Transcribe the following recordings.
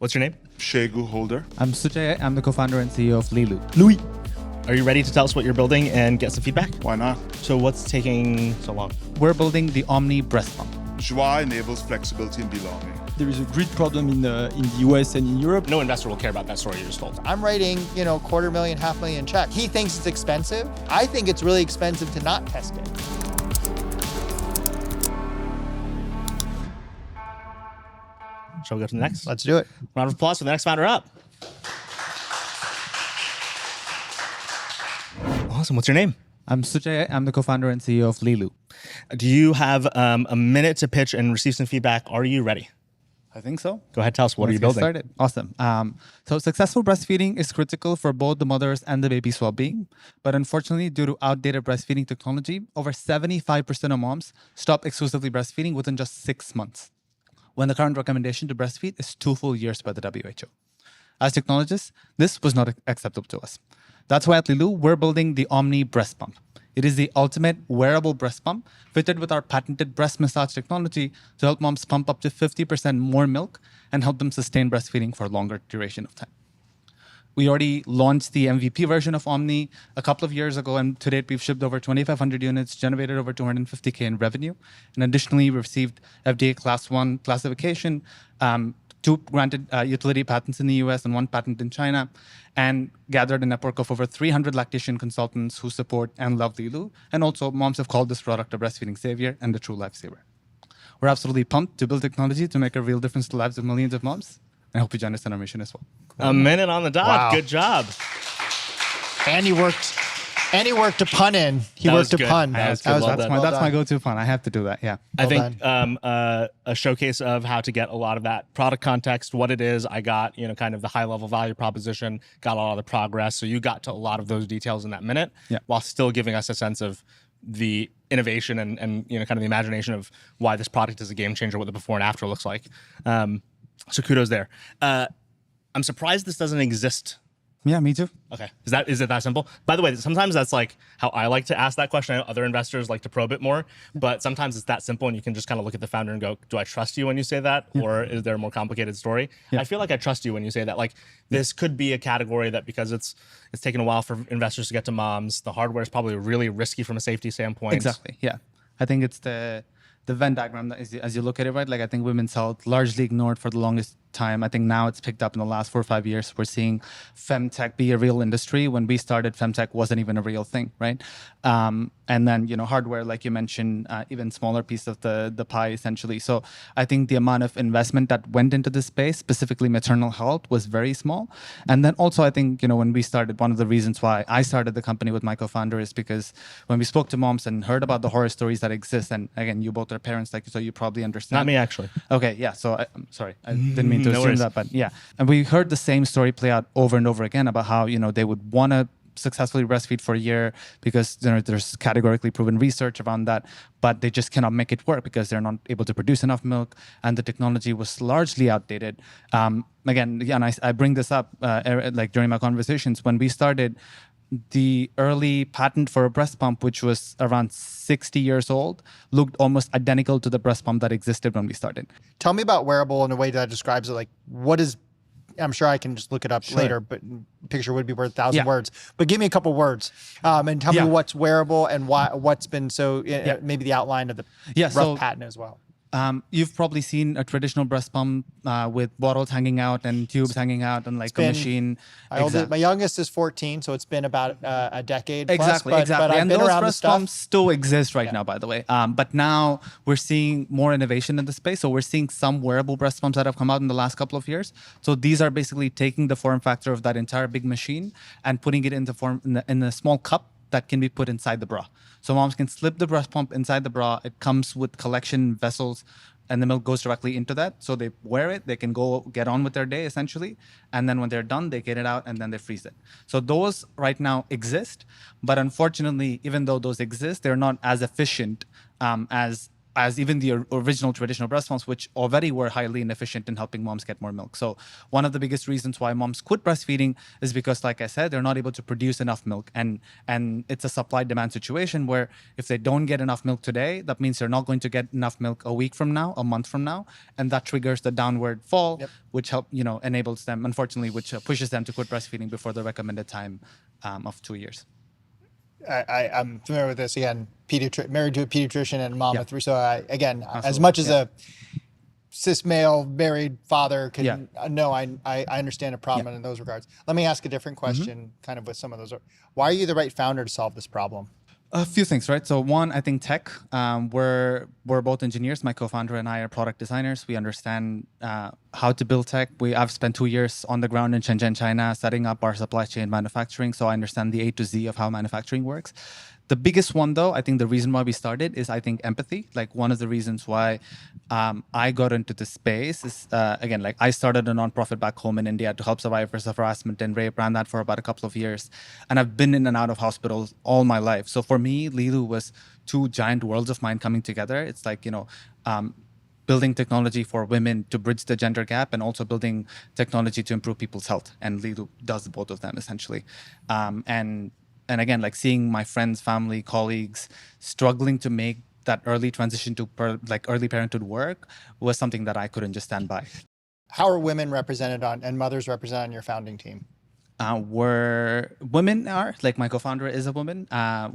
What's your name? Shegu Holder. I'm Sujay. I'm the co-founder and CEO of Lelu. Louis. Are you ready to tell us what you're building and get some feedback? Why not? So what's taking so long? We're building the Omni breast pump. Joie enables flexibility and belonging. There is a grid problem in the US and in Europe. No investor will care about that story you just told. I'm writing, $250,000, $500,000 check. He thinks it's expensive. I think it's really expensive to not test it. Shall we go to the next? Let's do it. Round of applause for the next founder up. Awesome. What's your name? I'm Sujay. I'm the co-founder and CEO of Lelu. Do you have a minute to pitch and receive some feedback? Are you ready? I think so. Go ahead. Tell us, what are you building? Started. Awesome. So successful breastfeeding is critical for both the mothers and the baby's well-being. But unfortunately, due to outdated breastfeeding technology, over 75% of moms stop exclusively breastfeeding within just 6 months, when the current recommendation to breastfeed is 2 full years by the WHO. As technologists, this was not acceptable to us. That's why at Lelu, we're building the Omni breast pump. It is the ultimate wearable breast pump fitted with our patented breast massage technology to help moms pump up to 50% more milk and help them sustain breastfeeding for a longer duration of time. We already launched the MVP version of Omni a couple of years ago, and to date, we've shipped over 2,500 units, generated over $250K in revenue. And additionally, we received FDA Class 1 classification, 2 granted utility patents in the US and 1 patent in China, and gathered a network of over 300 lactation consultants who support and love Lelu. And also, moms have called this product a breastfeeding savior and a true lifesaver. We're absolutely pumped to build technology to make a real difference to the lives of millions of moms. I hope you join us in our mission as well. A minute on the dot. Wow. Good job. And he worked to pun in. He That was worked to good. pun. That was good. Well done. That's my go-to fun. I have to do that. Yeah. I Well think a showcase of how to get a lot of that product context, what it is. I got, kind of the high level value proposition, got a lot of the progress. So you got to a lot of those details in that minute, while still giving us a sense of the innovation and kind of the imagination of why this product is a game changer, what the before and after looks like. So kudos there. I'm surprised this doesn't exist. Yeah, me too. Okay. Is it that simple? By the way, sometimes that's like how I like to ask that question. I know other investors like to probe it more, but sometimes it's that simple and you can just kind of look at the founder and go, do I trust you when you say that? Or is there a more complicated story? I feel like I trust you when you say that. Like this could be a category that, because it's taken a while for investors to get to moms, the hardware is probably really risky from a safety standpoint. Exactly. Yeah. I think it's the Venn diagram that is, as you look at it, right? Like I think women's health largely ignored for the longest time. I think now it's picked up in the last 4 or 5 years. We're seeing femtech be a real industry. When we started, femtech wasn't even a real thing, right? And then, hardware, like you mentioned, even smaller piece of the pie, essentially. So I think the amount of investment that went into this space, specifically maternal health, was very small. And then also, I think, when we started, one of the reasons why I started the company with my co-founder is because when we spoke to moms and heard about the horror stories that exist, and again, you both are parents, so you probably understand. Not me, actually. Okay, yeah. So I'm sorry, I didn't mean to No assume worries. that, but yeah. And we heard the same story play out over and over again about how, they would want to successfully breastfeed for a year because there's categorically proven research around that, but they just cannot make it work because they're not able to produce enough milk, and the technology was largely outdated. Again, and I bring this up like during my conversations. When we started, the early patent for a breast pump, which was around 60 years old, looked almost identical to the breast pump that existed when we started. Tell me about wearable in a way that describes it. Like, what is? I'm sure I can just look it up later, but picture would be worth 1,000 words. But give me a couple words and tell me what's wearable and what's been maybe the outline of the rough patent as well. You've probably seen a traditional breast pump with bottles hanging out and tubes hanging out and like a machine. My youngest is 14, so it's been about a decade plus. Exactly. But I've and been those around breast pumps still exist right now, by the way. But now we're seeing more innovation in the space. So we're seeing some wearable breast pumps that have come out in the last couple of years. So these are basically taking the form factor of that entire big machine and putting it in a small cup that can be put inside the bra. So moms can slip the breast pump inside the bra. It comes with collection vessels, and the milk goes directly into that. So they wear it, they can go get on with their day, essentially. And then when they're done, they get it out and then they freeze it. So those right now exist. But unfortunately, even though those exist, they're not as efficient as as even the original traditional breast pumps, which already were highly inefficient in helping moms get more milk. So one of the biggest reasons why moms quit breastfeeding is because, like I said, they're not able to produce enough milk. And it's a supply-demand situation where if they don't get enough milk today, that means they're not going to get enough milk a week from now, a month from now. And that triggers the downward fall, which enables them, unfortunately, which pushes them to quit breastfeeding before the recommended time of 2 years. I'm familiar with this again. Married to a pediatrician and mom of three. So as much as a cis male married father can know, I understand a problem in those regards. Let me ask a different question, kind of with some of those. Why are you the right founder to solve this problem? A few things, right? So one, I think tech. We're both engineers. My co-founder and I are product designers. We understand how to build tech. I've spent 2 years on the ground in Shenzhen, China, setting up our supply chain manufacturing. So I understand the A to Z of how manufacturing works. The biggest one, though, I think the reason why we started is, I think, empathy. Like, one of the reasons why I got into this space is, again, like, I started a nonprofit back home in India to help survivors of harassment and rape, ran that for about a couple of years. And I've been in and out of hospitals all my life. So for me, Lelu was two giant worlds of mine coming together. It's like, building technology for women to bridge the gender gap, and also building technology to improve people's health. And Lelu does both of them, essentially. And again, like, seeing my friends, family, colleagues struggling to make that early transition to early parenthood work was something that I couldn't just stand by. How are women represented and mothers represented on your founding team? Where women are, like, my co-founder is a woman,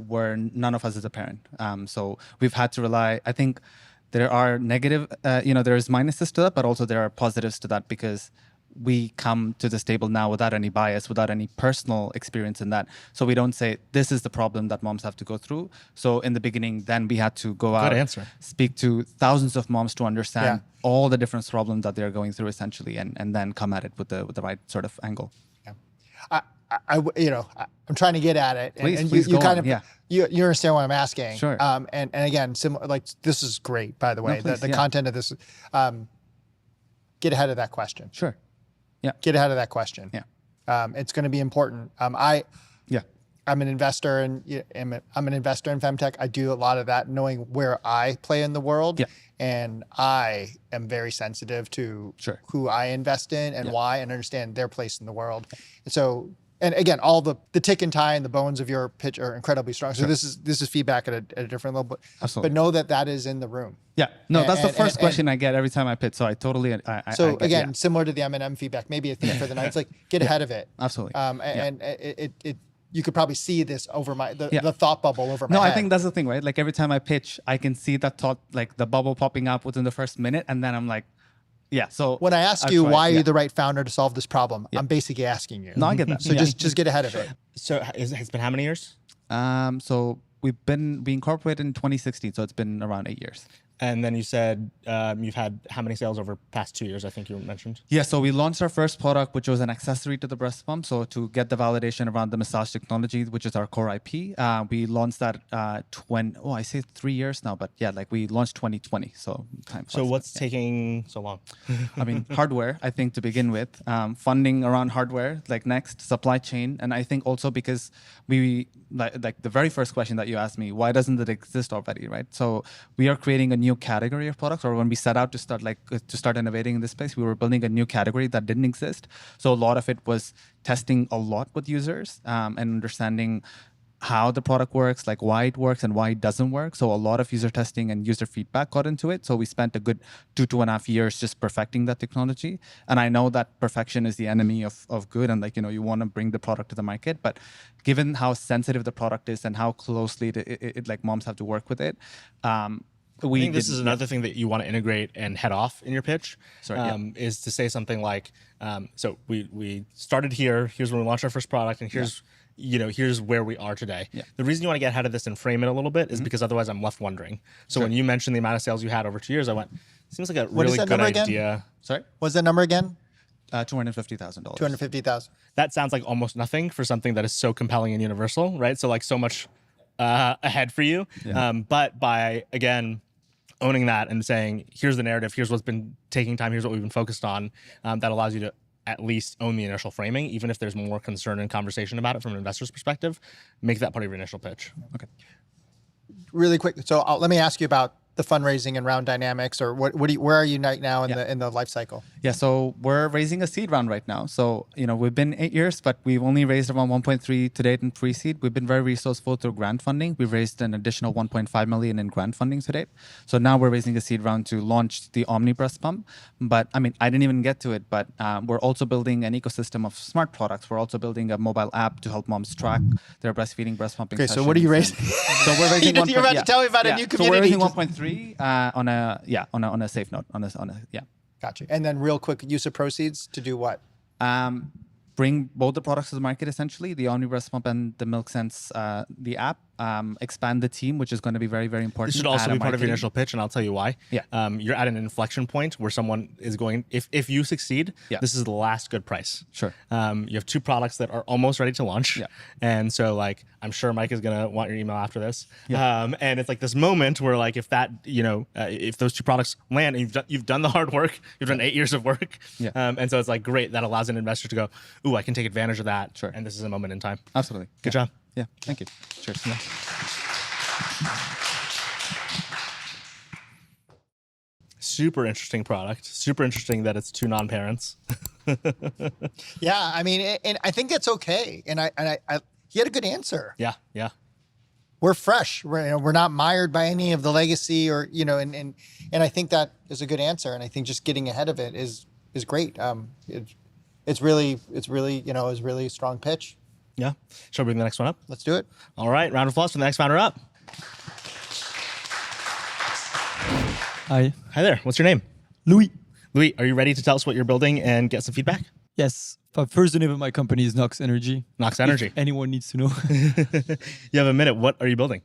where none of us is a parent. So we've had to rely, I think there are negative, there's minuses to that, but also there are positives to that, because we come to this table now without any bias, without any personal experience in that. So we don't say, this is the problem that moms have to go through. So in the beginning, then we had to go out, speak to thousands of moms to understand all the different problems that they're going through, essentially, and then come at it with the right sort of angle. Yeah. I'm trying to get at it. Please you go kind on. of, you understand what I'm asking. Sure. And again, similar, like, this is great, by the way. The content of this, get ahead of that question. Sure. Yeah. Get ahead of that question. Yeah. It's going to be important. I'm an investor I'm an investor in femtech. I do a lot of that, knowing where I play in the world. Yeah. And I am very sensitive to who I invest in and why, and understand their place in the world. And so, and again, all the tick and tie and the bones of your pitch are incredibly strong. So this is feedback at a different level. But know that is in the room. Yeah, no, that's the first question I get every time I pitch. So I totally. Again, similar to the M&M feedback, maybe a theme for the night. It's like, get ahead of it. Absolutely. And you could probably see this over the thought bubble over my head. No, I think that's the thing, right? Like, every time I pitch, I can see that thought, like the bubble popping up within the first minute, and then I'm like, so when I ask you why are you the right founder to solve this problem, I'm basically asking you. No, I get that. So just get ahead of it. So it's been how many years? So we incorporated in 2016, so it's been around 8 years. And then you said you've had how many sales over past 2 years, I think you mentioned? Yeah, so we launched our first product, which was an accessory to the breast pump. So to get the validation around the massage technology, which is our core IP, we launched that I say 3 years now, but we launched 2020. So what's taking so long? I mean, hardware, I think, to begin with, funding around hardware, like Next, supply chain. And I think also because we, like the very first question that you asked me, why doesn't it exist already, right? So we are creating a new category of products, or when we set out to start innovating in this space, we were building a new category that didn't exist. So a lot of it was testing a lot with users and understanding how the product works, like why it works and why it doesn't work. So a lot of user testing and user feedback got into it. So we spent a good 2.5 years just perfecting that technology. And I know that perfection is the enemy of good, and you want to bring the product to the market. But given how sensitive the product is and how closely it moms have to work with it, I think this is another thing that you want to integrate and head off in your pitch. Is to say something like, so we started here. Here's when we launched our first product, and here's where we are today. The reason you want to get ahead of this and frame it a little bit is because otherwise I'm left wondering. So when you mentioned the amount of sales you had over 2 years, I went, seems like a really good idea. Again? Sorry? What's that number again? $250,000. $250,000. That sounds like almost nothing for something that is so compelling and universal, right? So so much ahead for you. But by, again, owning that and saying, here's the narrative, here's what's been taking time, here's what we've been focused on, that allows you to at least own the initial framing, even if there's more concern and conversation about it from an investor's perspective. Make that part of your initial pitch. Okay. Really quick. So let me ask you about the fundraising and round dynamics, or where are you right now in the life cycle? Yeah, so we're raising a seed round right now. So, we've been 8 years, but we've only raised around 1.3 to date in pre-seed. We've been very resourceful through grant funding. We've raised an additional 1.5 million in grant funding to date. So now we're raising a seed round to launch the Omni breast pump. But I didn't even get to it, but we're also building an ecosystem of smart products. We're also building a mobile app to help moms track their breastfeeding, breast pumping Okay, so what are you raising? So we're raising You're about to tell me about a new community. So we're raising 1.3 on a safe note. Gotcha. And then real quick, use of proceeds to do what? Bring both the products to the market, essentially, the Omni breast pump and the Milk Sense, the app. Expand the team, which is going to be very, very important. This should also be part of your initial pitch, and I'll tell you why. Yeah. You're at an inflection point where someone is going, if you succeed, this is the last good price. Sure. You have two products that are almost ready to launch. Yeah. And so I'm sure Mike is going to want your email after this. Yeah. And it's like this moment where if that, if those two products land and you've done the hard work, you've done 8 years of work. Yeah. And so it's great. That allows an investor to go, ooh, I can take advantage of that. Sure. And this is a moment in time. Absolutely. Good job. Yeah. Thank you. Cheers. Yeah. Super interesting product. Super interesting that it's two non-parents. Yeah, and I think that's okay. And he had a good answer. Yeah, yeah. We're fresh. We're not mired by any of the legacy, or and I think that is a good answer. And I think just getting ahead of it is great. It's really a strong pitch. Yeah. Shall we bring the next one up? Let's do it. All right. Round of applause for the next founder up. Hi. Hi there. What's your name? Louis. Louis, are you ready to tell us what you're building and get some feedback? Yes. But first, the name of my company is Nox Energy. Nox Energy. If anyone needs to know. You have a minute. What are you building?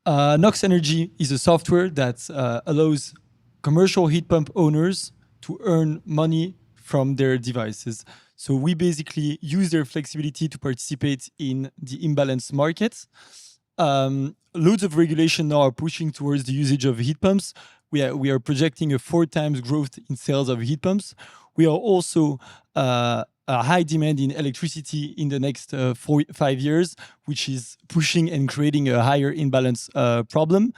Nox Energy is a software that allows commercial heat pump owners to earn money from their devices. So we basically use their flexibility to participate in the imbalanced market. Loads of regulation now are pushing towards the usage of heat pumps. We are projecting a 4 times growth in sales of heat pumps. We are also a high demand in electricity in the next 5 years, which is pushing and creating a higher imbalance problem.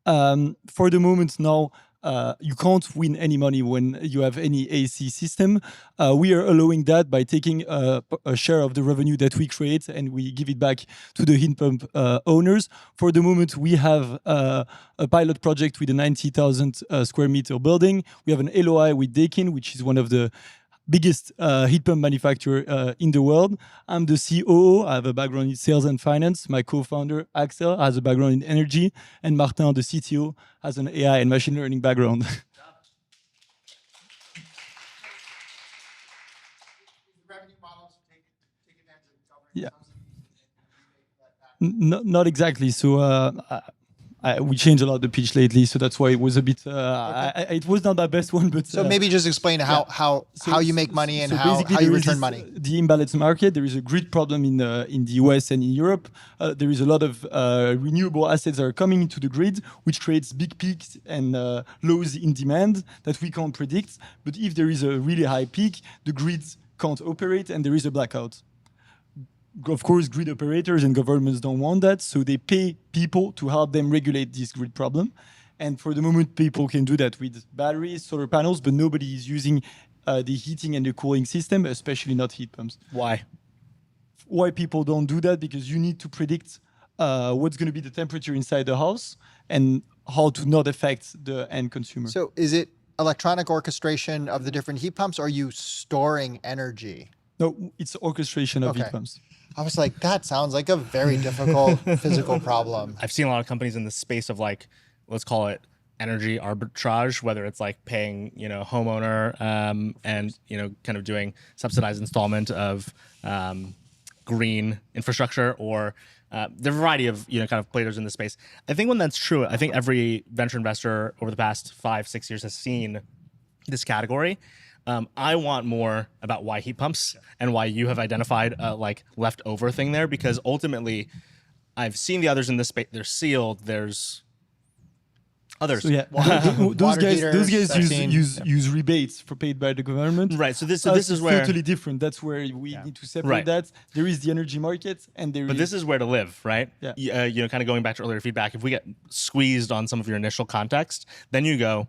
For the moment now, you can't win any money when you have any AC system. We are allowing that by taking a share of the revenue that we create and we give it back to the heat pump owners. For the moment, we have a pilot project with a 90,000 square meter building. We have an LOI with Daikin, which is one of the biggest heat pump manufacturer in the world. I'm the COO. I have a background in sales and finance. My co-founder, Axel, has a background in energy. And Martin, the CTO, has an AI and machine learning background. Yeah. Not exactly. So we changed a lot the pitch lately, so that's why it was a bit. It was not my best one, but so maybe just explain how you make money and how you return money. The imbalance market. There is a grid problem in the US and in Europe. There is a lot of renewable assets that are coming into the grid, which creates big peaks and lows in demand that we can't predict. But if there is a really high peak, the grids can't operate and there is a blackout. Of course, grid operators and governments don't want that, so they pay people to help them regulate this grid problem. And for the moment, people can do that with batteries, solar panels, but nobody is using the heating and the cooling system, especially not heat pumps. Why? Why people don't do that? Because you need to predict what's going to be the temperature inside the house and how to not affect the end consumer. So is it electronic orchestration of the different heat pumps, or are you storing energy? No, it's orchestration of heat pumps. I was like, that sounds like a very difficult physical problem. I've seen a lot of companies in the space of let's call it energy arbitrage, whether it's paying, homeowner and, kind of doing subsidized installment of green infrastructure, or the variety of, kind of players in the space. I think when that's true, I think every venture investor over the past 5-6 years has seen this category. I want more about why heat pumps and why you have identified a leftover thing there, because ultimately I've seen the others in this space. They're sealed. There's Others. So yeah, those Water guys heaters, I've seen. use rebates for paid by the government. Right. So this Us, is where totally different. That's where we need to separate Right. that. There is the energy market, and there But this is where to live, right? Yeah. You know, kind of going back to earlier feedback, if we get squeezed on some of your initial context, then you go,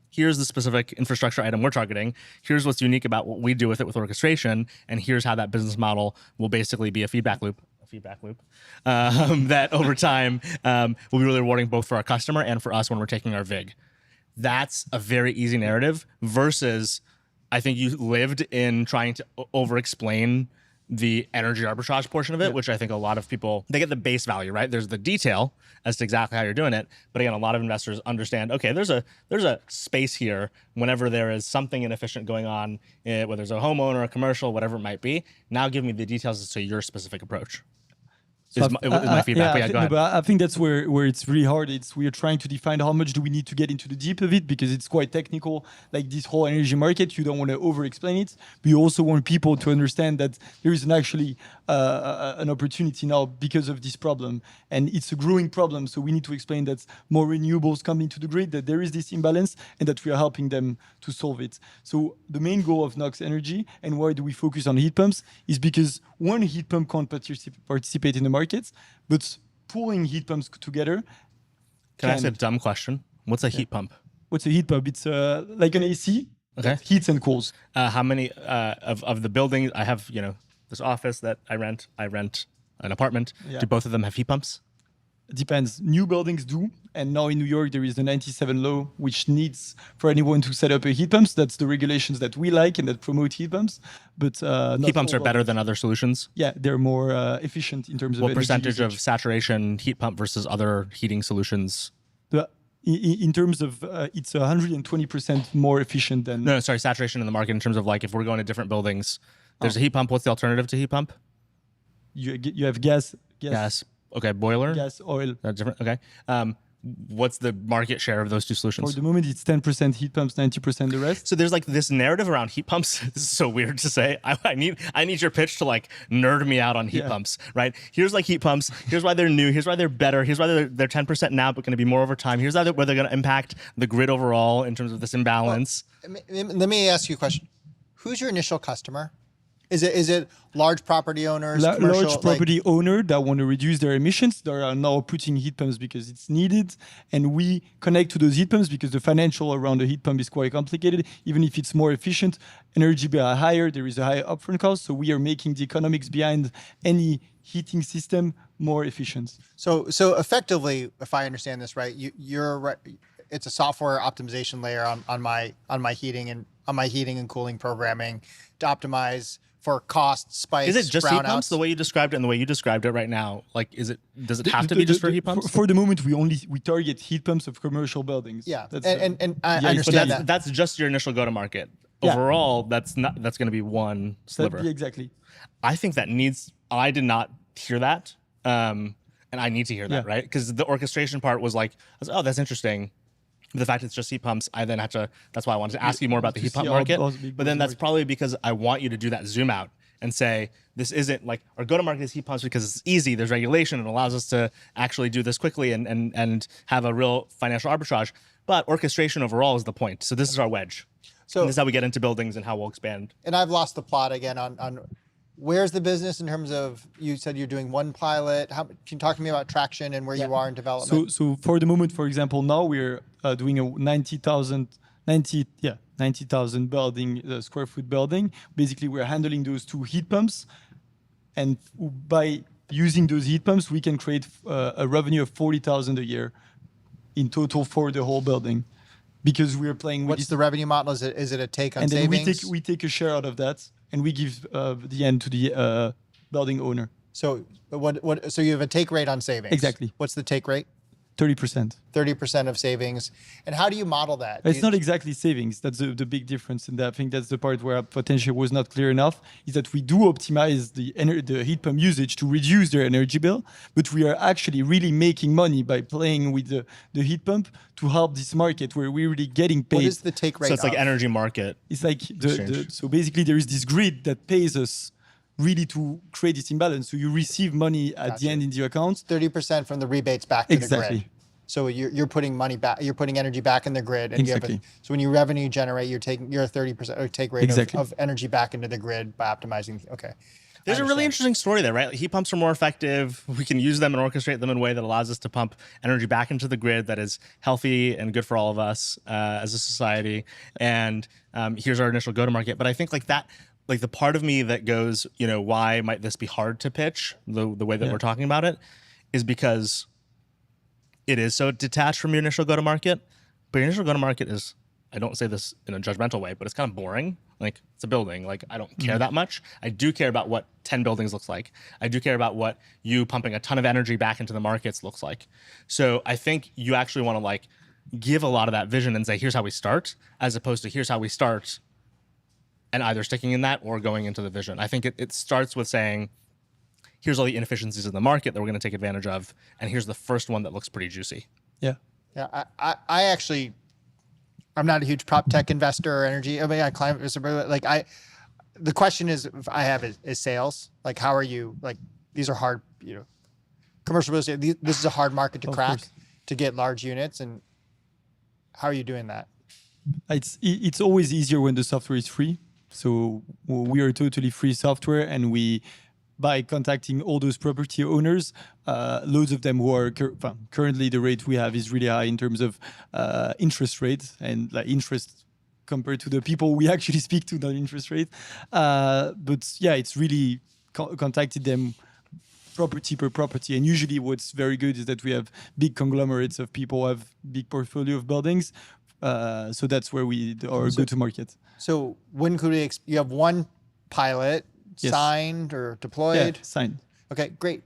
here's the specific infrastructure item we're targeting. Here's what's unique about what we do with it with orchestration. And here's how that business model will basically be a feedback loop. That over time will be really rewarding both for our customer and for us when we're taking our VIG. That's a very easy narrative versus I think you lived in trying to over-explain the energy arbitrage portion of it, which I think a lot of people, they get the base value, right? There's the detail as to exactly how you're doing it. But again, a lot of investors understand, okay, there's a space here whenever there is something inefficient going on, whether it's a homeowner, a commercial, whatever it might be. Now give me the details as to your specific approach. Is my feedback. Yeah, Go ahead. but I think that's where it's really hard. We are trying to define how much do we need to get into the deep of it because it's quite technical. Like this whole energy market, you don't want to over-explain it, but you also want people to understand that there is actually an opportunity now because of this problem, and it's a growing problem. So we need to explain that more renewables come into the grid, that there is this imbalance, and that we are helping them to solve it. So the main goal of Nox Energy and why do we focus on heat pumps is because one heat pump can't participate in the markets, but pulling heat pumps together. Can I ask a dumb question? What's a heat pump? What's a heat pump? It's like an AC that heats and cools. How many of the buildings I have? You know, this office that I rent an apartment. Yeah. Do both of them have heat pumps? Depends. New buildings do, and now in New York there is the 97 law, which needs for anyone to set up a heat pumps. That's the regulations that we like and that promote heat pumps. But Heat pumps are better than other solutions. Yeah, they're more efficient in terms of What energy percentage of usage. saturation heat pump versus other heating solutions? In terms of it's 120% more efficient than. No, sorry, saturation in the market in terms of like if we're going to different buildings, there's a heat pump. What's the alternative to heat pump? You have gas. Okay, boiler. Gas, oil. That's different. Okay. What's the market share of those two solutions? For the moment, it's 10% heat pumps, 90% the rest. So there's like this narrative around heat pumps. This is so weird to say. I need your pitch to like nerd me out on heat pumps, right? Here's like heat pumps. Here's why they're new. Here's why they're better. Here's why they're 10% now, but going to be more over time. Here's where they're going to impact the grid overall in terms of this imbalance. Let me ask you a question. Who's your initial customer? Is it large property owners, commercial, large property owner that want to reduce their emissions? They are now putting heat pumps because it's needed, and we connect to those heat pumps because the financial around the heat pump is quite complicated. Even if it's more efficient, energy bill are higher. There is a higher upfront cost, so we are making the economics behind any heating system more efficient. So effectively, if I understand this right, you're right. It's a software optimization layer on my heating and cooling programming to optimize for cost spikes. Is it just heat pumps the way you described it and the way you described it right now? Like, does it have to be just for heat pumps? For the moment, we target heat pumps of commercial buildings. Yeah, That's, and I yeah, understand But that. that's just your initial go-to-market. Yeah. Overall, that's going to be one sliver. Exactly. I think I did not hear that, and I need to hear that, right? Because the orchestration part was like, oh, that's interesting. The fact it's just heat pumps, I then have to. That's why I wanted to ask you more about the heat pump market. But then that's probably because I want you to do that zoom out and say this isn't like our go-to-market is heat pumps because it's easy. There's regulation and allows us to actually do this quickly and have a real financial arbitrage. But orchestration overall is the point. So this is our wedge. So and this is how we get into buildings and how we'll expand. And I've lost the plot again on where's the business in terms of, you said you're doing one pilot. Can you talk to me about traction and where you are in development? So for the moment, for example, now we're doing a 90,000 building, square foot building. Basically, we're handling those two heat pumps. And by using those heat pumps, we can create a revenue of 40,000 a year in total for the whole building. Because we're playing with What's the revenue model? Is it a take on and then savings? we take a share out of that, and we give the end to the building owner. So so you have a take rate on savings. Exactly. What's the take rate? 30%. 30% of savings. And how do you model that? It's not exactly savings. That's the big difference. And I think that's the part where potentially was not clear enough, is that we do optimize the heat pump usage to reduce their energy bill, but we are actually really making money by playing with the heat pump to help this market where we're really getting paid. What is the take rate? So it's like energy market. It's like so basically there is this grid that pays us really to create this imbalance. So you receive money at the end in your account. 30% from the rebates back to the grid. So you're putting money back, you're putting energy back in the grid, and Exactly. so when you revenue generate, you're taking your 30% take rate Exactly. of energy back into the grid by optimizing. Okay. There's a really interesting story there, right? Heat pumps are more effective. We can use them and orchestrate them in a way that allows us to pump energy back into the grid that is healthy and good for all of us as a society. And here's our initial go-to-market. But I think like that, like the part of me that goes, you know, why might this be hard to pitch the way that we're talking about it is because it is so detached from your initial go-to-market. But your initial go-to-market is, I don't say this in a judgmental way, but it's kind of boring. Like it's a building. Like I don't care that much. I do care about what 10 buildings looks like. I do care about what you pumping a ton of energy back into the markets looks like. So I think you actually want to like give a lot of that vision and say, here's how we start, as opposed to here's how we start and either sticking in that or going into the vision. I think it starts with saying, here's all the inefficiencies in the market that we're going to take advantage of. And here's the first one that looks pretty juicy. Yeah. Yeah. I actually, I'm not a huge prop tech investor or energy. I mean, climate, like the question is, if I have is sales. Like, how are you, like, these are hard, you know, commercial real estate. This is a hard market to crack to get large units. And how are you doing that? It's always easier when the software is free. So we are totally free software, and by contacting all those property owners, loads of them who are currently the rate we have is really high in terms of interest rate and like interest compared to the people we actually speak to, not interest rate. But yeah, it's really contacted them property per property. And usually what's very good is that we have big conglomerates of people who have big portfolio of buildings. So that's where we are go to market. So when could we, you have one pilot signed or deployed? Yeah, signed. Okay, great.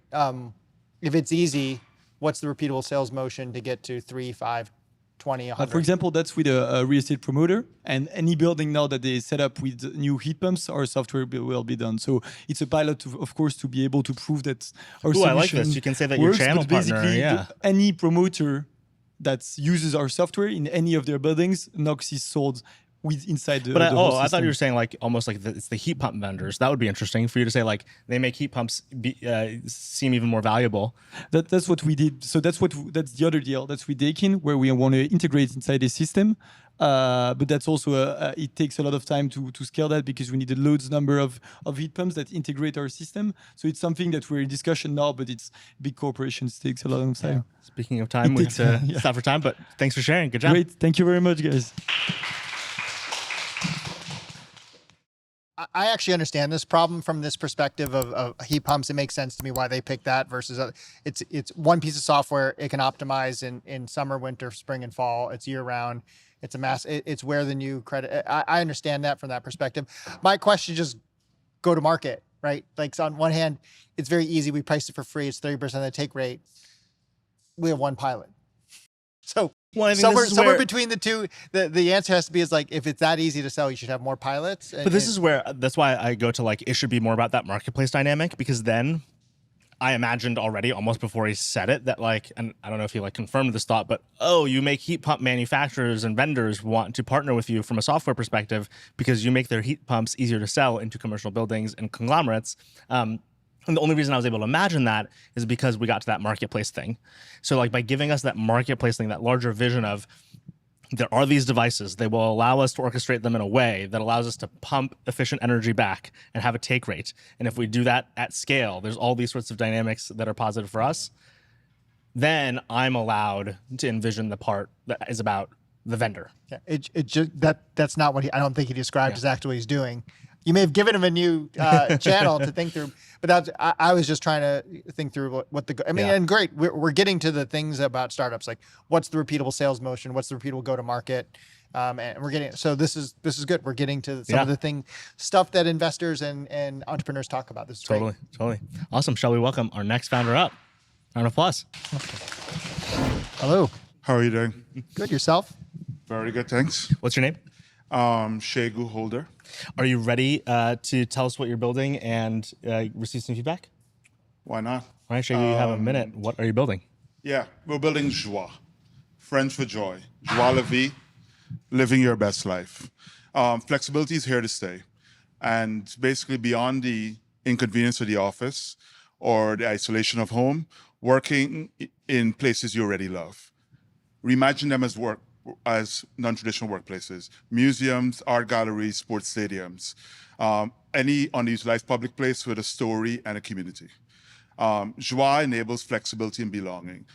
If it's easy, what's the repeatable sales motion to get to 3, 5, 20, 100? For example, that's with a real estate promoter, and any building now that they set up with new heat pumps, our software will be done. So it's a pilot, of course, to be able to prove that our solution I like this. You can say that works, your channel but partner, basically, any promoter that uses our software in any of their buildings, Nox is sold inside the But whole I thought you were system. saying like almost like it's the heat pump vendors. That would be interesting for you to say like they make heat pumps seem even more valuable. That's what we did. So that's the other deal. That's with Dakin, where we want to integrate inside the system. But that's also it takes a lot of time to scale that because we need a loads number of heat pumps that integrate our system. So it's something that we're in discussion now, but it's big corporations takes a lot of time. Yeah. Speaking of time, we have to stop for time. But thanks for sharing. Good job. Great. Thank you very much, guys. I actually understand this problem from this perspective of heat pumps. It makes sense to me why they pick that versus it's one piece of software. It can optimize in summer, winter, spring, and fall. It's year round. It's a it's where the new credit. I understand that from that perspective. My question is just go to market, right? Like so on one hand, it's very easy. We priced it for free. It's 30% of the take rate. We have one pilot. So somewhere between the two, the answer has to be is like, if it's that easy to sell, you should have more pilots. But this is where, that's why I go to like, it should be more about that marketplace dynamic, because then I imagined already almost before he said it that like, and I don't know if he like confirmed this thought, but you make heat pump manufacturers and vendors want to partner with you from a software perspective because you make their heat pumps easier to sell into commercial buildings and conglomerates. And the only reason I was able to imagine that is because we got to that marketplace thing. So like by giving us that marketplace thing, that larger vision of there are these devices, they will allow us to orchestrate them in a way that allows us to pump efficient energy back and have a take rate. And if we do that at scale, there's all these sorts of dynamics that are positive for us. Then I'm allowed to envision the part that is about the vendor. Yeah, it just that's not what I don't think he described exactly what he's doing. You may have given him a new channel to think through, but I was just trying to think through what the. I mean, and great, we're getting to the things about startups, like what's the repeatable sales motion, what's the repeatable go to market, and we're getting. So this is good. We're getting to some of the stuff that investors and entrepreneurs talk about. This is totally awesome. Shall we welcome our next founder up? Round of applause. Hello. How are you doing? Good. Yourself? Very good, thanks. What's your name? Shegu Holder. Are you ready to tell us what you're building and receive some feedback? Why not? All right, Shegu, you have a minute. What are you building? Yeah, we're building joie, French for joy. Joie la vie, living your best life. Flexibility is here to stay. And basically beyond the inconvenience of the office or the isolation of home, working in places you already love. reimagine them as non-traditional workplaces, museums, art galleries, sports stadiums, any underutilized public place with a story and a community. Joie enables flexibility and belonging.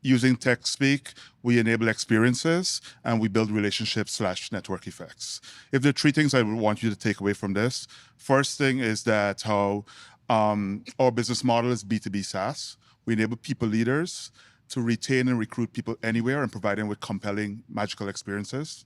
Using tech speak, we enable experiences and we build relationships/network effects. If there are three things I would want you to take away from this, first thing is that how our business model is B2B SaaS. We enable people leaders to retain and recruit people anywhere and provide them with compelling, magical experiences.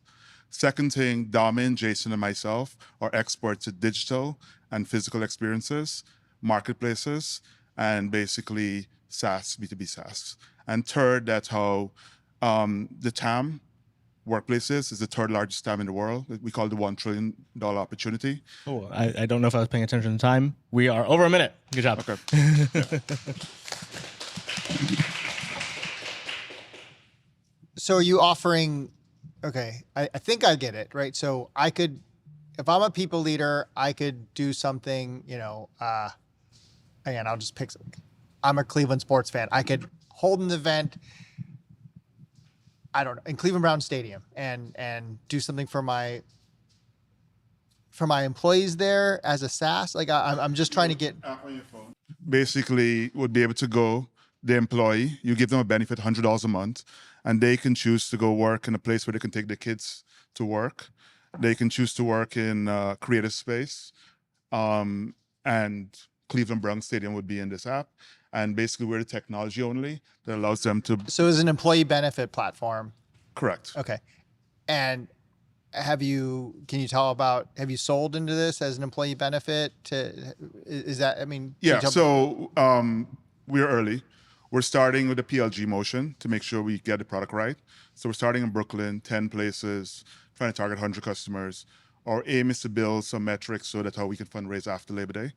Second thing, Damin, Jason, and myself are experts at digital and physical experiences, marketplaces, and basically SaaS, B2B SaaS. And third, that's how the TAM, workplaces, is the third largest TAM in the world. We call it the $1 trillion opportunity. Oh, I don't know if I was paying attention to time. We are over a minute. Good job. Okay. So are you offering, okay, I think I get it, right? So I could, if I'm a people leader, I could do something, again, I'll just pick, I'm a Cleveland sports fan. I could hold an event, I don't know, in Cleveland Brown Stadium and do something for my employees there as a SaaS. Like I'm just trying to get. Basically, would be able to go, the employee, you give them a benefit, $100 a month, and they can choose to go work in a place where they can take their kids to work. They can choose to work in a creative space, and Cleveland Brown Stadium would be in this app. And basically, we're the technology only that allows them to. So it's an employee benefit platform. Correct. Okay. And can you tell about, have you sold into this as an employee benefit? Is that, I mean. Yeah, so we're early. We're starting with the PLG motion to make sure we get the product right. So we're starting in Brooklyn, 10 places, trying to target 100 customers. Our aim is to build some metrics so that how we can fundraise after Labor Day.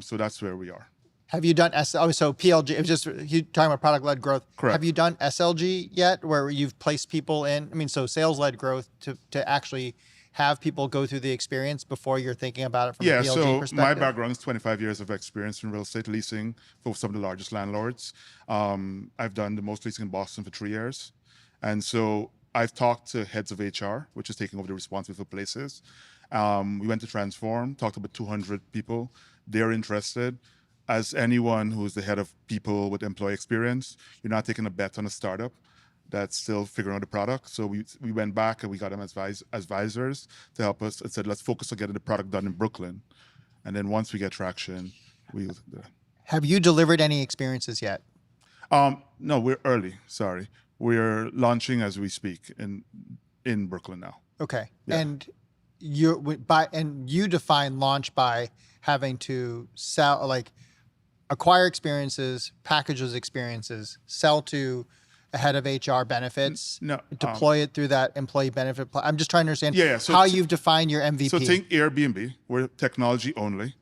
So that's where we are. Have you done so PLG, it was just you talking about product-led growth. Correct. Have you done SLG yet, where you've placed people in? I mean, so sales-led growth to actually have people go through the experience before you're thinking about it from a PLG perspective? My background is 25 years of experience in real estate leasing for some of the largest landlords. I've done the most leasing in Boston for 3 years. And so I've talked to heads of HR, which is taking over the responsibility for places. We went to Transform, talked about 200 people. They're interested. As anyone who's the head of people with employee experience, you're not taking a bet on a startup that's still figuring out the product. So we went back and we got them as advisors to help us and said, let's focus on getting the product done in Brooklyn. And then once we get traction, we'll. Have you delivered any experiences yet? No, we're early. Sorry. We're launching as we speak in Brooklyn now. Okay. Yeah. And you define launch by having to sell, like acquire experiences, package those experiences, sell to a head of HR benefits, deploy it through that employee benefit plan. I'm just trying to understand how you've defined your MVP. So think Airbnb, we're technology only.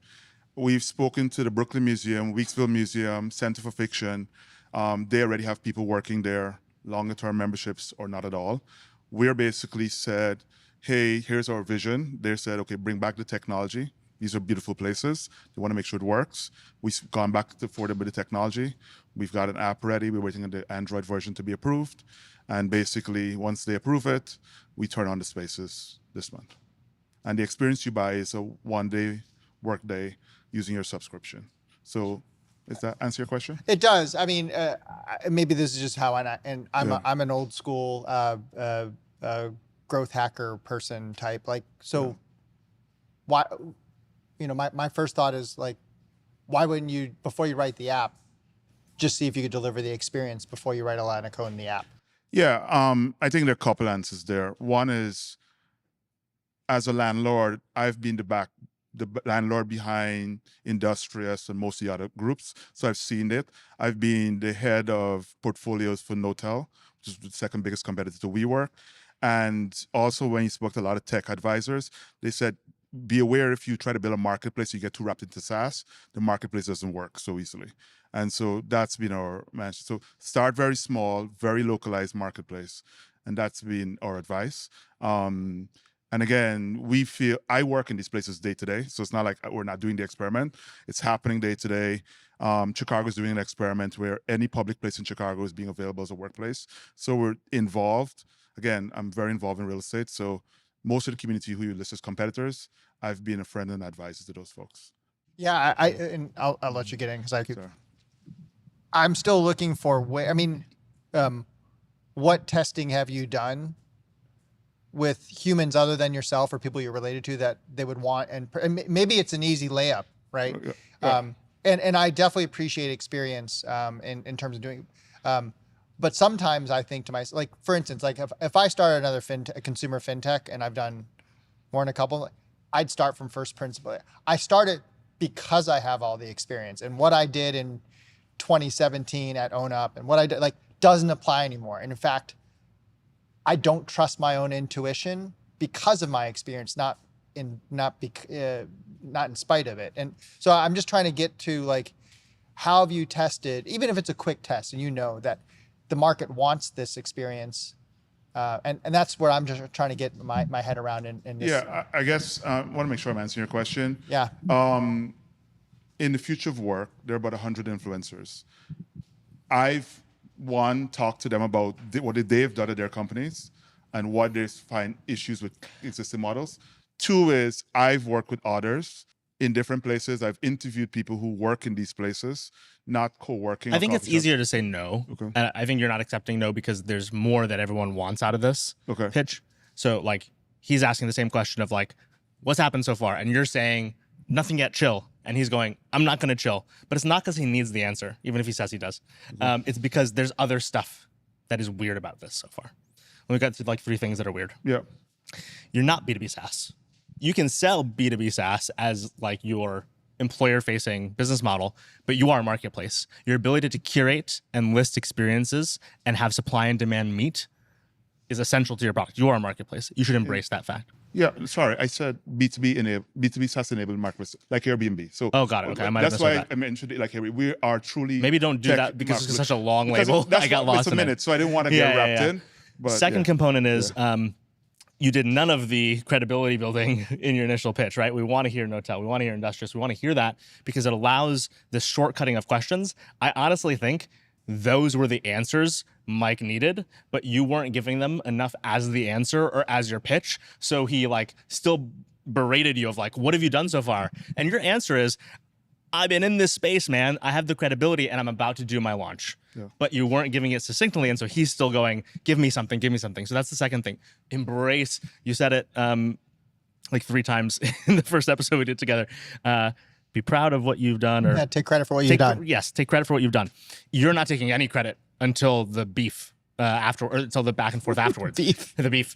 We've spoken to the Brooklyn Museum, Weeksville Museum, Center for Fiction. They already have people working there, longer term memberships or not at all. We're basically said, hey, here's our vision. They said, okay, bring back the technology. These are beautiful places. They want to make sure it works. We've gone back for them with the technology. We've got an app ready. We're waiting on the Android version to be approved. And basically, once they approve it, we turn on the spaces this month. And the experience you buy is a one-day work day using your subscription. So does that answer your question? It does. I mean, maybe this is just how I'm an old school growth hacker person type. Like, so why, my first thought is like, why wouldn't you, before you write the app, just see if you could deliver the experience before you write a line of code in the app? Yeah, I think there are a couple answers there. One is, as a landlord, I've been the landlord behind Industrious and most of the other groups. So I've seen it. I've been the head of portfolios for Notel, which is the second biggest competitor to WeWork. And also when you spoke to a lot of tech advisors, they said, be aware if you try to build a marketplace, you get too wrapped into SaaS, the marketplace doesn't work so easily. And so that's been our management. So start very small, very localized marketplace. And that's been our advice. And And again, I work in these places day to day. So it's not like we're not doing the experiment. It's happening day to day. Chicago's doing an experiment where any public place in Chicago is being available as a workplace. So we're involved. Again, I'm very involved in real estate. So most of the community who you list as competitors, I've been a friend and advisor to those folks. Yeah, and I'll let you get in because Sorry. I'm still looking for what testing have you done with humans other than yourself or people you're related to that they would want? And maybe it's an easy layup, right? Yeah. And I definitely appreciate experience in terms of doing. But sometimes I think to myself, like for instance, like if I started another consumer fintech, and I've done more than a couple, I'd start from first principle. I started because I have all the experience, and what I did in 2017 at OwnUp and what I did doesn't apply anymore. And in fact, I don't trust my own intuition because of my experience, not in spite of it. And so I'm just trying to get to how have you tested, even if it's a quick test, and you know that the market wants this experience, and that's where I'm just trying to get my head around in this. Yeah, I guess I want to make sure I'm answering your question. Yeah. In the future of work, there are about 100 influencers. I've talked to them about what they've done at their companies and what they find issues with existing models. 2 is I've worked with others in different places. I've interviewed people who work in these places, not co-working. I think it's easier to say no. Okay. And I think you're not accepting no because there's more that everyone wants out of this pitch. So he's asking the same question of what's happened so far? And you're saying nothing yet, chill. And he's going, I'm not going to chill. But it's not because he needs the answer, even if he says he does. It's because there's other stuff that is weird about this so far. We got to 3 things that are weird. Yeah. You're not B2B SaaS. You can sell B2B SaaS as your employer-facing business model, but you are a marketplace. Your ability to curate and list experiences and have supply and demand meet is essential to your product. You are a marketplace. You should embrace that fact. Yeah, sorry, I said B2B SaaS enabled marketplace, like Airbnb. So got it. Okay, I might have that's why I mentioned it like Airbnb. We are truly maybe don't do that because it's such a long label. I got lost in it. So I didn't want to get wrapped in. But second component is you did none of the credibility building in your initial pitch, right? We want to hear no-tell. We want to hear industrious. We want to hear that because it allows the shortcutting of questions. I honestly think those were the answers Mike needed, but you weren't giving them enough as the answer or as your pitch. So he still berated you of what have you done so far? And your answer is, I've been in this space, man. I have the credibility and I'm about to do my launch. Yeah. But you weren't giving it succinctly. And so he's still going, give me something, give me something. So that's the second thing. Embrace, you said it 3 times in the first episode we did together. Be proud of what you've done. Or take credit for what you've done. Yes, take credit for what you've done. You're not taking any credit until the beef until the back and forth afterwards. The beef.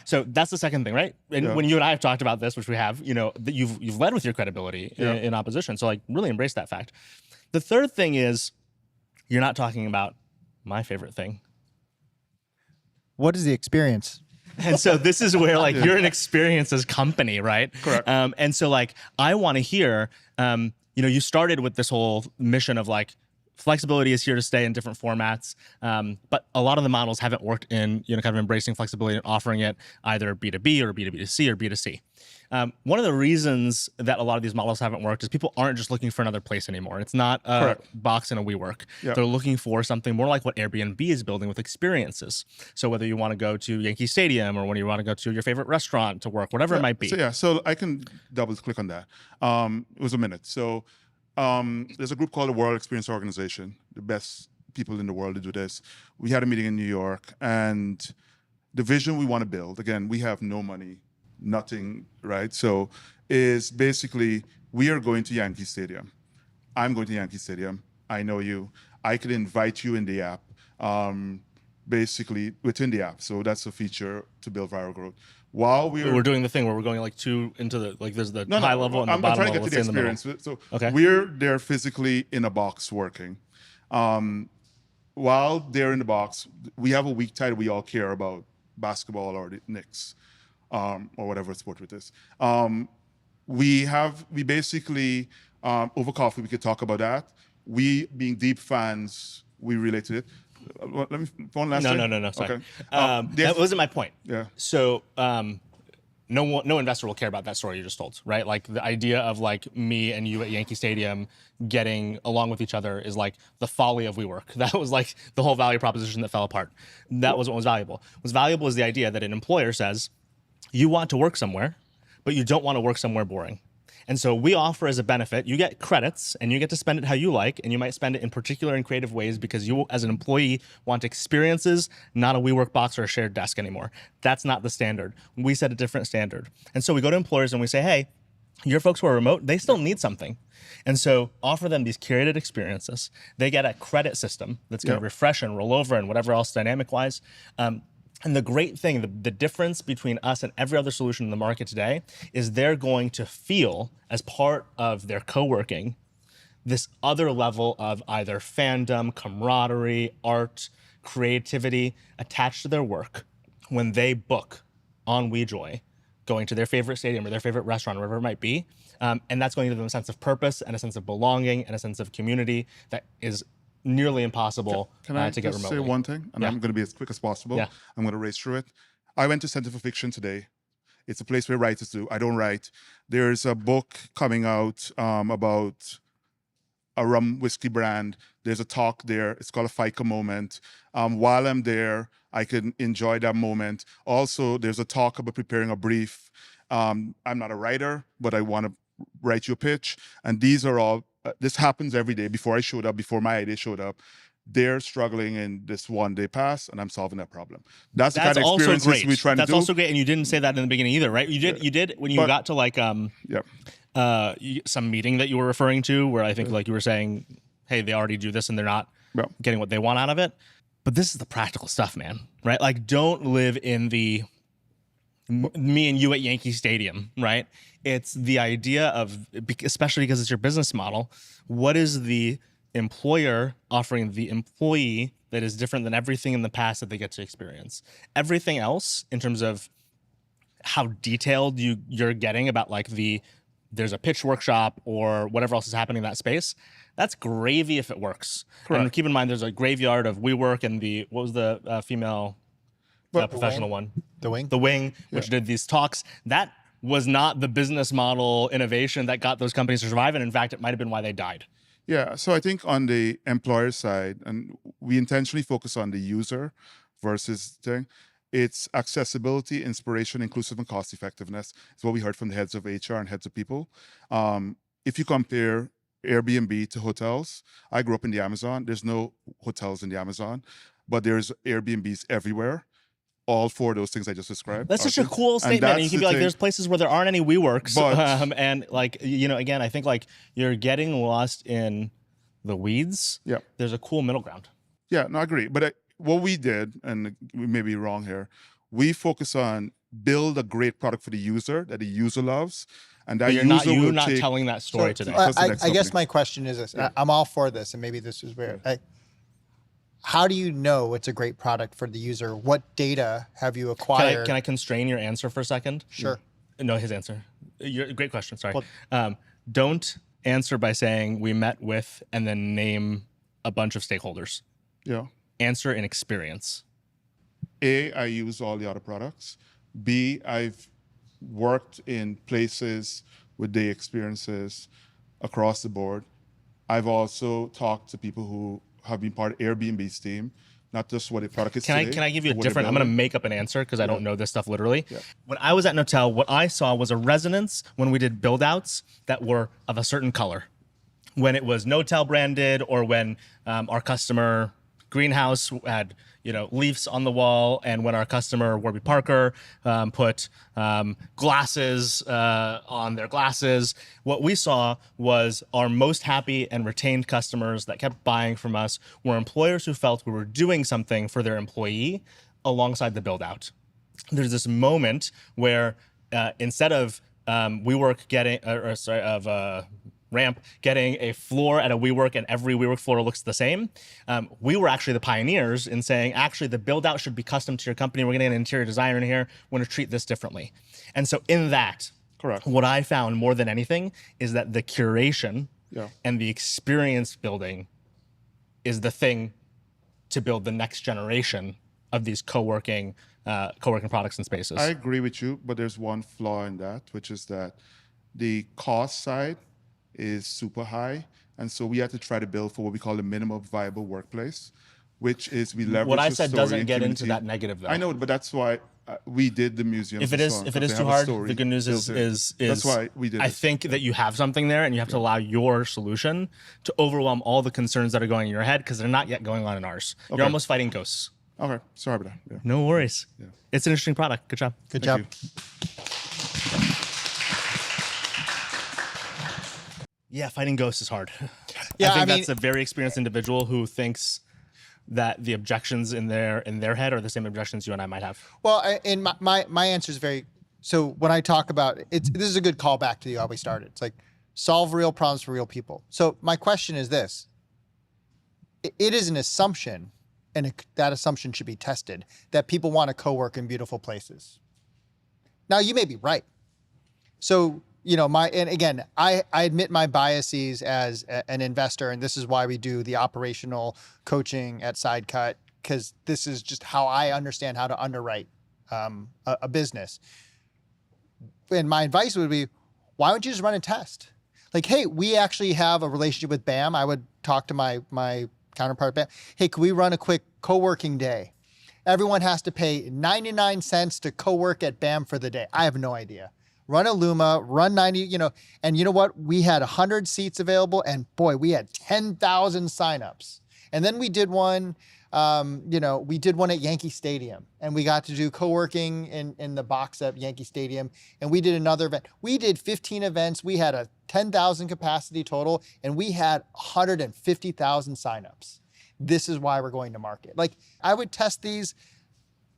So that's the second thing, right? And when you and I have talked about this, which we have, that you've led with your credibility in opposition. So really embrace that fact. The third thing is you're not talking about my favorite thing. What is the experience? And so this is where you're an experiences company, right? Correct. And so I want to hear, you started with this whole mission of flexibility is here to stay in different formats. But a lot of the models haven't worked in, kind of embracing flexibility and offering it either B2B or B2B2C or B2C. One of the reasons that a lot of these models haven't worked is people aren't just looking for another place anymore. It's not a box in a WeWork. Yeah. They're looking for something more like what Airbnb is building with experiences. So whether you want to go to Yankee Stadium or when you want to go to your favorite restaurant to work, whatever it might be. So I can double click on that. It was a minute. So there's a group called the World Experience Organization, the best people in the world to do this. We had a meeting in New York, and the vision we want to build, again, we have no money, nothing, right? So is basically we are going to Yankee Stadium. I'm going to Yankee Stadium. I know you. I could invite you in the app, basically within the app. So that's a feature to build viral growth. While we're doing the thing where we're going two into the there's the high level and the bottom level. I'm trying to get to the experience. So we're there physically in a box working. While they're in the box, we have a week title we all care about, basketball or the Knicks, or whatever sport it is. We basically over coffee we could talk about that. We being deep fans, we relate to it. Let me one last thing. No. Sorry. Okay. That wasn't my point. Yeah. So no investor will care about that story you just told, right? Like the idea of like me and you at Yankee Stadium getting along with each other is like the folly of WeWork. That was like the whole value proposition that fell apart. That was what was valuable. What's valuable is the idea that an employer says, you want to work somewhere, but you don't want to work somewhere boring. And so we offer as a benefit, you get credits and you get to spend it how you like, and you might spend it in particular and creative ways because you, as an employee, want experiences, not a WeWork box or a shared desk anymore. That's not the standard. We set a different standard. And so we go to employers and we say, hey, your folks who are remote, they still need something. And so offer them these curated experiences. They get a credit system that's going to refresh and roll over and whatever else dynamic-wise. And the great thing, the difference between us and every other solution in the market today is they're going to feel, as part of their co-working, this other level of either fandom, camaraderie, art, creativity attached to their work when they book on WeJoy, going to their favorite stadium or their favorite restaurant, wherever it might be. And that's going to give them a sense of purpose and a sense of belonging and a sense of community that is nearly impossible Can I to get just remotely. say one thing? And I'm going to be as quick as possible. Yeah. I'm going to race through it. I went to Center for Fiction today. It's a place where writers do. I don't write. There's a book coming out about a rum whiskey brand. There's a talk there. It's called a FICA moment. While I'm there, I can enjoy that moment. Also, there's a talk about preparing a brief. I'm not a writer, but I want to write you a pitch. And these are all, this happens every day. Before I showed up, before my idea showed up, they're struggling in this one day pass, and I'm solving that problem. That's the kind of also experiences great. we're trying to do. That's also great, and you didn't say that in the beginning either, right? You did when you got to like some meeting that you were referring to, where I think like you were saying, hey, they already do this and they're not getting what they want out of it. But this is the practical stuff, man, right? Like, don't live in the me and you at Yankee Stadium, right? It's the idea of, especially because it's your business model, what is the employer offering the employee that is different than everything in the past that they get to experience? Everything else, in terms of how detailed you're getting about like there's a pitch workshop or whatever else is happening in that space, that's gravy if it works. Correct. And keep in mind, there's a graveyard of WeWork and what was the female professional one? The Wing? The Wing, which did these talks. That was not the business model innovation that got those companies to survive. And in fact, it might have been why they died. Yeah, so I think on the employer side, and we intentionally focus on the user versus thing, it's accessibility, inspiration, inclusive, and cost effectiveness. It's what we heard from the heads of HR and heads of people. If you compare Airbnb to hotels, I grew up in the Amazon. There's no hotels in the Amazon, but there's Airbnbs everywhere. All four of those things I just described. That's such a cool statement. And you can be like, there's places where there aren't any WeWorks. And like, again, I think like you're getting lost in the weeds. Yeah. There's a cool middle ground. Yeah, no, I agree. But what we did, and we may be wrong here, we focus on build a great product for the user that the user loves. And that but you're not telling that story today. I guess my question is this. Yeah. I'm all for this, and maybe this is where how do you know it's a great product for the user? What data have you acquired? Can I constrain your answer for a second? Sure. No, his answer. Great question. Sorry. Don't answer by saying we met with and then name a bunch of stakeholders. Yeah. Answer in experience. A, I use all the other products. B, I've worked in places with day experiences across the board. I've also talked to people who have been part of Airbnb's team, not just what the product is today. Can I give you a different, I'm going to make up an answer because I don't know this stuff literally. Yeah. When I was at Notel, what I saw was a resonance when we did build outs that were of a certain color. When it was Notel branded, or when our customer greenhouse had leaves on the wall, and when our customer Warby Parker put glasses on their glasses, what we saw was our most happy and retained customers that kept buying from us were employers who felt we were doing something for their employee alongside the build out. There's this moment where instead of WeWork getting Ramp getting a floor at a WeWork and every WeWork floor looks the same, we were actually the pioneers in saying, actually, the build out should be custom to your company. We're getting an interior designer in here. We're going to treat this differently. And so in that, correct, what I found more than anything is that the curation and the experience building is the thing to build the next generation of these co-working co-working products and spaces. I agree with you, but there's one flaw in that, which is that the cost side is super high. And so we have to try to build for what we call the minimum viable workplace, which is we leverage What I the said story doesn't and get into community. that negative, though. I know, but that's why we did the museum. If it is too hard, the good news is that's why we did I it. think that you have something there, and you have to allow your solution to overwhelm all the concerns that are going in your head because they're not yet going on in ours. Okay. You're almost fighting ghosts. Okay, sorry about that. Yeah. No worries. Yeah. It's an interesting product. Good job. Good Thank job. you. Yeah, fighting ghosts is hard. Yeah, I think I mean- that's a very experienced individual who thinks that the objections in their head are the same objections you and I might have. Well, and my answer is very, so when I talk about this is a good callback to how we started. It's like solve real problems for real people. So my question is this: it is an assumption, and that assumption should be tested, that people want to co-work in beautiful places. Now you may be right. So and again, I admit my biases as an investor, and this is why we do the operational coaching at Sidecut, because this is just how I understand how to underwrite a business. And my advice would be, why don't you just run a test? Like, hey, we actually have a relationship with BAM. I would talk to my counterpart, BAM. Hey, can we run a quick co-working day? Everyone has to pay 99 cents to co-work at BAM for the day. I have no idea. Run a Luma, run 90, and you know what? We had 100 seats available, and boy, we had 10,000 signups. And then we did one, we did one at Yankee Stadium, and we got to do co-working in the box at Yankee Stadium, and we did another event. We did 15 events. We had a 10,000 capacity total, and we had 150,000 signups. This is why we're going to market. Like, I would test these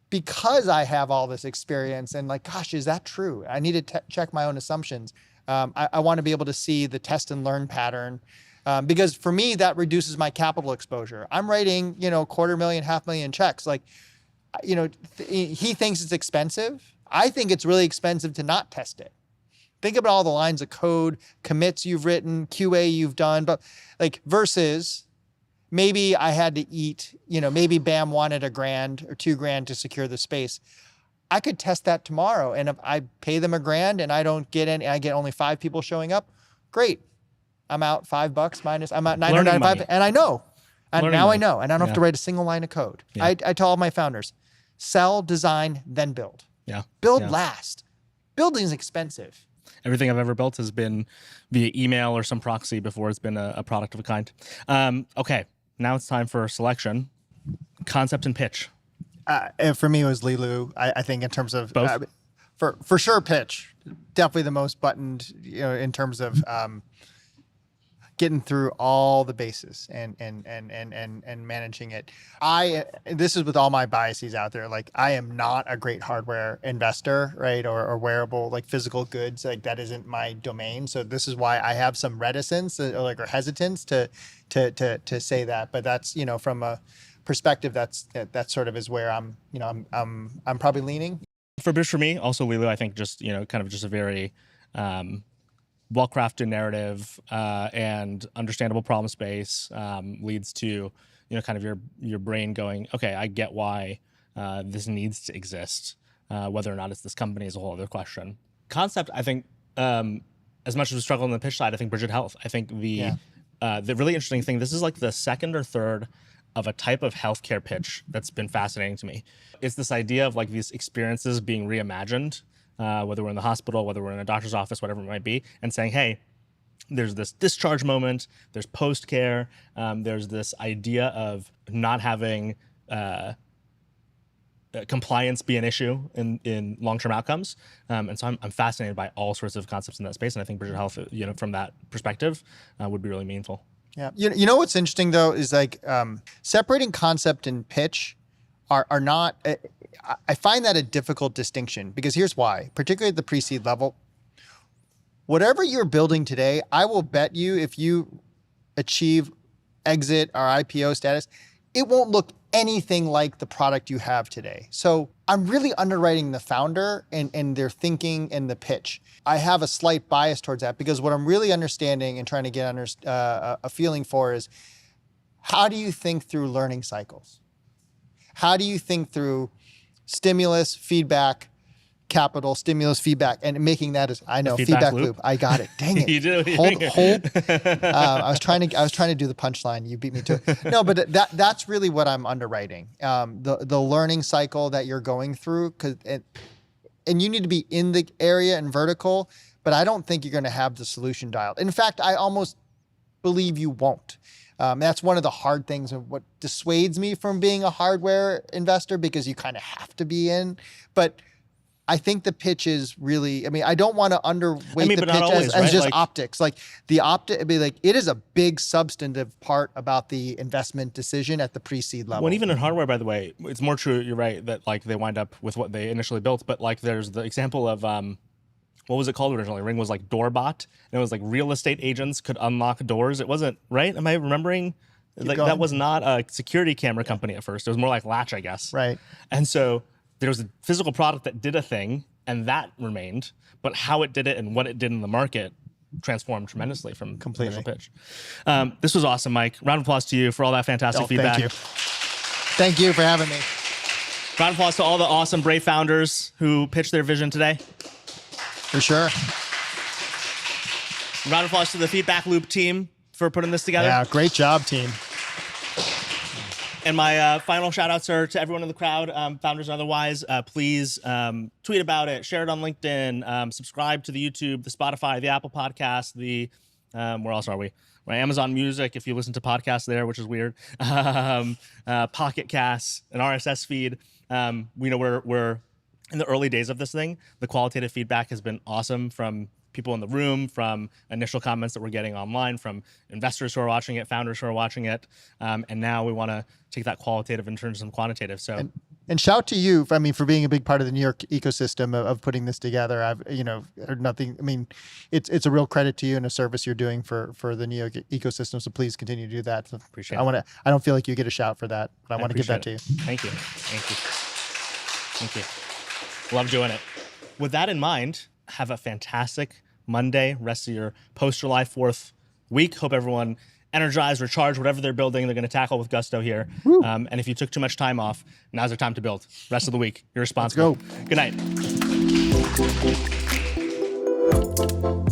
because I have all this experience and like, gosh, is that true? I need to check my own assumptions. I want to be able to see the test and learn pattern because for me, that reduces my capital exposure. I'm writing, $250,000, $500,000 checks. Like, he thinks it's expensive. I think it's really expensive to not test it. Think about all the lines of code, commits you've written, QA you've done, but like versus maybe I had to eat, maybe BAM wanted $1,000 or $2,000 to secure the space. I could test that tomorrow. And if I pay them $1,000 and I don't get any, I get only 5 people showing up, great. I'm out $5 minus, I'm out $995. And I know, and now I know, and I don't have to write a single line of code. Yeah. I tell all my founders, sell, design, then build. Yeah. Build last. Building is expensive. Everything I've ever built has been via email or some proxy before it's been a product of a kind. Okay. Now it's time for selection, concept and pitch. And for me, it was Lelu. I think in terms of both, for sure, pitch definitely the most buttoned. In terms of getting through all the bases and managing it. This is with all my biases out there. Like, I am not a great hardware investor, right? Or wearable, like physical goods. Like, that isn't my domain. So this is why I have some reticence or hesitance to say that. But that's, from a perspective, that sort of is where I'm probably leaning. For me, also Lelu, I think just, kind of just a very well-crafted narrative and understandable problem space leads to, kind of your brain going, okay, I get why this needs to exist. Whether or not it's this company is a whole other question. Concept, I think, as much as we struggle on the pitch side, I think Bridget Health. I think the really interesting thing, this is like the second or third of a type of healthcare pitch that's been fascinating to me. It's this idea of like these experiences being reimagined, whether we're in the hospital, whether we're in a doctor's office, whatever it might be, and saying, hey, there's this discharge moment, there's post-care, there's this idea of not having compliance be an issue in long-term outcomes. And so I'm fascinated by all sorts of concepts in that space. And I think Bridget Health, from that perspective, would be really meaningful. Yeah. You know what's interesting though is like separating concept and pitch are not. I find that a difficult distinction because here's why. Particularly at the pre-seed level, whatever you're building today, I will bet you if you achieve exit or IPO status, it won't look anything like the product you have today. So I'm really underwriting the founder and their thinking and the pitch. I have a slight bias towards that because what I'm really understanding and trying to get a feeling for is how do you think through learning cycles? How do you think through stimulus, feedback, capital, stimulus, feedback, and making that as I know feedback feedback loop. I got it. Dang it. You did. Hold. I was trying to do the punchline. You beat me to it. No, but that's really what I'm underwriting. The learning cycle that you're going through, and you need to be in the area and vertical, but I don't think you're going to have the solution dialed. In fact, I almost believe you won't. That's one of the hard things of what dissuades me from being a hardware investor, because you kind of have to be in. But I think the pitch is really, I don't want to underweight the pitch always, as just like, optics. Like it is a big substantive part about the investment decision at the pre-seed level. Well, even in hardware, by the way, it's more true. You're right that like they wind up with what they initially built, but like there's the example of what was it called originally? Ring was like Doorbot, and it was like real estate agents could unlock doors. It wasn't right. Am I remembering? Like that was not a security camera company at first. It was more like Latch, I guess. Right. And so there was a physical product that did a thing, and that remained. But how it did it and what it did in the market transformed tremendously from the initial pitch. This was awesome, Mike. Round of applause to you for all that fantastic feedback. Thank you. Thank you for having me. Round of applause to all the awesome, brave founders who pitched their vision today. For sure. Round of applause to the Feedback Loop team for putting this together. Yeah, great job, team. And my final shout outs are to everyone in the crowd, founders and otherwise. Please tweet about it, share it on LinkedIn, subscribe to the YouTube, the Spotify, the Apple Podcast, where else are we? We're Amazon Music, if you listen to podcasts there, which is weird. Pocket Casts, an RSS feed. We're in the early days of this thing. The qualitative feedback has been awesome from people in the room, from initial comments that we're getting online, from investors who are watching it, founders who are watching it. And now we want to take that qualitative and turn some quantitative. So, and shout to you, for being a big part of the New York ecosystem of putting this together. I've, heard nothing. It's a real credit to you and a service you're doing for the New York ecosystem. So please continue to do that. So appreciate it. I don't feel like you get a shout for that, but I want to give that to you. Thank you. Thank you. Love doing it. With that in mind, have a fantastic Monday, rest of your post-July 4th week. Hope everyone energized, recharged, whatever they're building, they're going to tackle with gusto here. And if you took too much time off, now's the time to build. Rest of the week, you're responsible. Let's go. Good night.